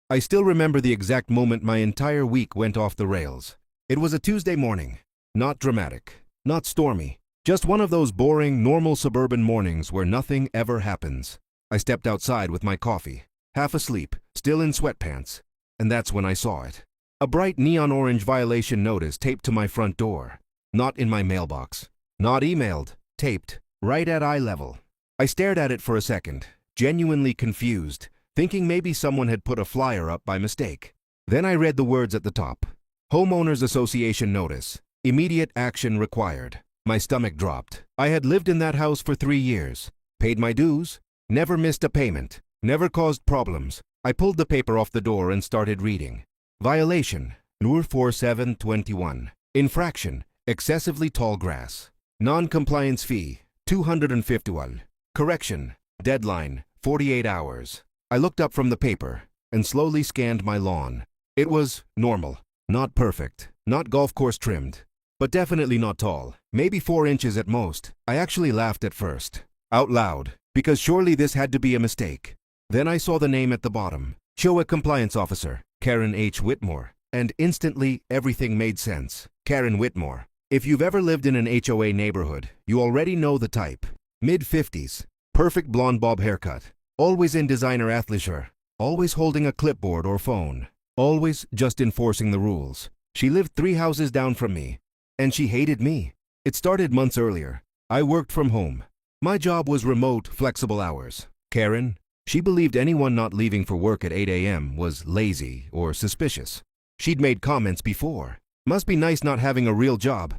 I still remember the exact moment my entire week went off the rails. It was a Tuesday morning. Not dramatic, not stormy, just one of those boring, normal suburban mornings where nothing ever happens. I stepped outside with my coffee, half asleep, still in sweatpants, and that's when I saw it. A bright neon orange violation notice taped to my front door. Not in my mailbox. Not emailed. Taped. Right at eye level. I stared at it for a second, genuinely confused, thinking maybe someone had put a flyer up by mistake. Then I read the words at the top. Homeowners Association notice. Immediate action required. My stomach dropped. I had lived in that house for 3 years. Paid my dues. Never missed a payment. Never caused problems. I pulled the paper off the door and started reading. Violation. NUR 4721. Infraction. Excessively tall grass. Non-compliance fee. 251. Correction. Deadline. 48 hours. I looked up from the paper and slowly scanned my lawn. It was normal. Not perfect. Not golf course trimmed. But definitely not tall. Maybe 4 inches at most. I actually laughed at first. Out loud. Because surely this had to be a mistake. Then I saw the name at the bottom. HOA Compliance Officer. Karen H. Whitmore. And instantly, everything made sense. Karen Whitmore. If you've ever lived in an HOA neighborhood, you already know the type. Mid-50s. Perfect blonde bob haircut. Always in designer athleisure. Always holding a clipboard or phone. Always just enforcing the rules. She lived 3 houses down from me. And she hated me. It started months earlier. I worked from home. My job was remote, flexible hours. Karen, she believed anyone not leaving for work at 8 a.m. was lazy or suspicious. She'd made comments before. Must be nice not having a real job.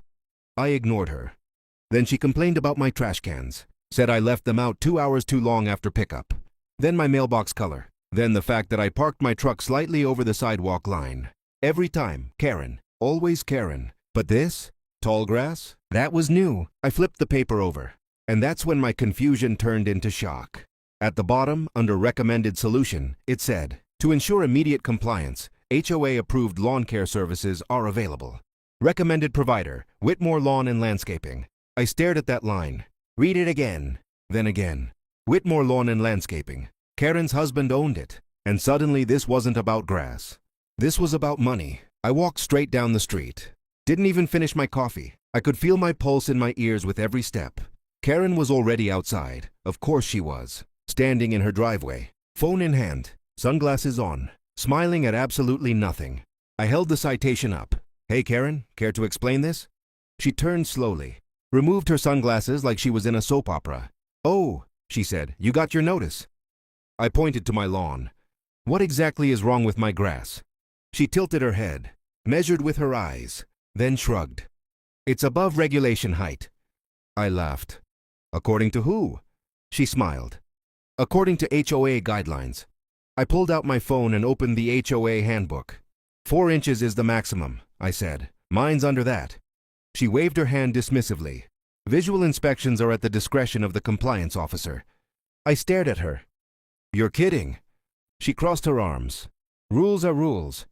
I ignored her. Then she complained about my trash cans. Said I left them out 2 hours too long after pickup. Then my mailbox color. Then the fact that I parked my truck slightly over the sidewalk line. Every time, Karen. Always Karen. But this? Tall grass? That was new. I flipped the paper over. And that's when my confusion turned into shock. At the bottom, under Recommended Solution, it said, to ensure immediate compliance, HOA-approved lawn care services are available. Recommended provider, Whitmore Lawn and Landscaping. I stared at that line. Read it again. Then again. Whitmore Lawn and Landscaping. Karen's husband owned it. And suddenly this wasn't about grass. This was about money. I walked straight down the street. Didn't even finish my coffee. I could feel my pulse in my ears with every step. Karen was already outside. Of course she was. Standing in her driveway. Phone in hand. Sunglasses on. Smiling at absolutely nothing. I held the citation up. Hey Karen, care to explain this? She turned slowly. Removed her sunglasses like she was in a soap opera. Oh, she said, you got your notice. I pointed to my lawn. What exactly is wrong with my grass? She tilted her head, measured with her eyes, then shrugged. It's above regulation height. I laughed. According to who? She smiled. According to HOA guidelines. I pulled out my phone and opened the HOA handbook. 4 inches is the maximum, I said. Mine's under that. She waved her hand dismissively. Visual inspections are at the discretion of the compliance officer. I stared at her. You're kidding. She crossed her arms. Rules are rules.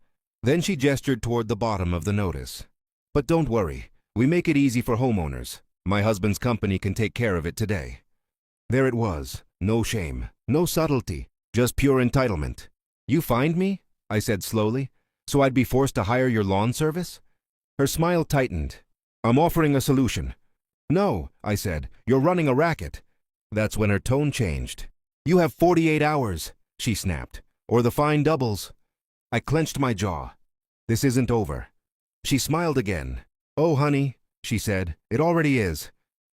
Then she gestured toward the bottom of the notice. But don't worry. We make it easy for homeowners. My husband's company can take care of it today. There it was. No shame. No subtlety. Just pure entitlement. You find me? I said slowly. So I'd be forced to hire your lawn service? Her smile tightened. I'm offering a solution. No, I said. You're running a racket. That's when her tone changed. You have 48 hours, she snapped. Or the fine doubles. I clenched my jaw. This isn't over. She smiled again. Oh, honey, she said. It already is.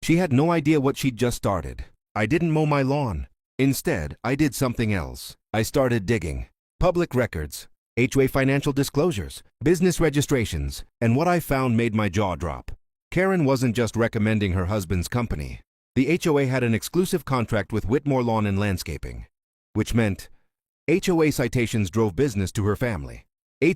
She had no idea what she'd just started. I didn't mow my lawn. Instead, I did something else. I started digging. Public records, HOA financial disclosures, business registrations, and what I found made my jaw drop. Karen wasn't just recommending her husband's company. The HOA had an exclusive contract with Whitmore Lawn and Landscaping, which meant HOA citations drove business to her family.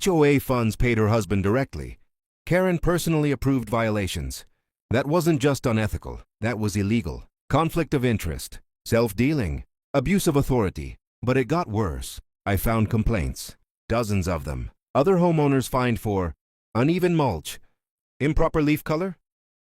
HOA funds paid her husband directly. Karen personally approved violations. That wasn't just unethical, that was illegal. Conflict of interest, self-dealing, abuse of authority. But it got worse. I found complaints, dozens of them. Other homeowners fined for uneven mulch, improper leaf color,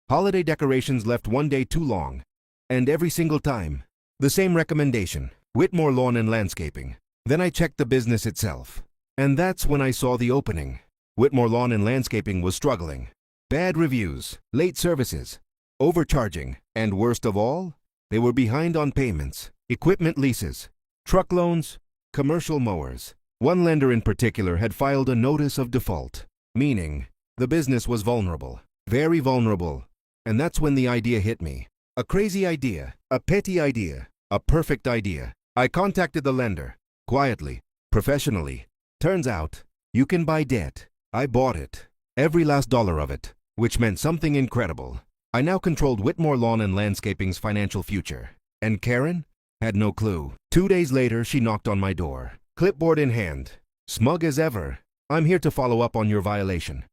holiday decorations left 1 day too long, and every single time, the same recommendation, Whitmore Lawn and Landscaping. Then I checked the business itself. And that's when I saw the opening. Whitmore Lawn and Landscaping was struggling. Bad reviews, late services, overcharging, and worst of all, they were behind on payments, equipment leases, truck loans, commercial mowers. One lender in particular had filed a notice of default, meaning the business was vulnerable, very vulnerable. And that's when the idea hit me. A crazy idea, a petty idea, a perfect idea. I contacted the lender, quietly, professionally. Turns out, you can buy debt. I bought it, every last dollar of it, which meant something incredible. I now controlled Whitmore Lawn and Landscaping's financial future. And Karen had no clue. 2 days later, she knocked on my door, clipboard in hand, smug as ever. "I'm here to follow up on your violation."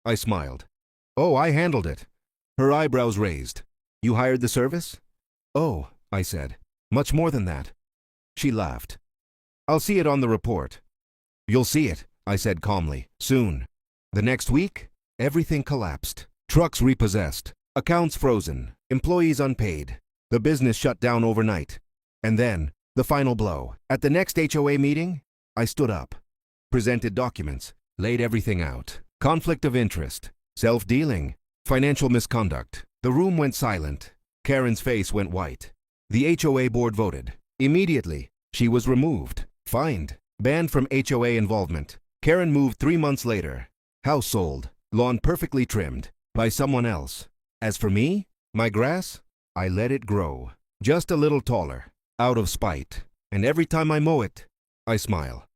I smiled. "Oh, I handled it." Her eyebrows raised. "You hired the service?" "Oh," I said, "much more than that." She laughed. "I'll see it on the report." "You'll see it," I said calmly, "soon." The next week, everything collapsed. Trucks repossessed, accounts frozen, employees unpaid. The business shut down overnight. And then, the final blow. At the next HOA meeting, I stood up, presented documents, laid everything out. Conflict of interest, self-dealing, financial misconduct. The room went silent. Karen's face went white. The HOA board voted. Immediately, she was removed, fined, banned from HOA involvement. Karen moved 3 months later. House sold, lawn perfectly trimmed, by someone else. As for me, my grass, I let it grow, just a little taller, out of spite. And every time I mow it, I smile.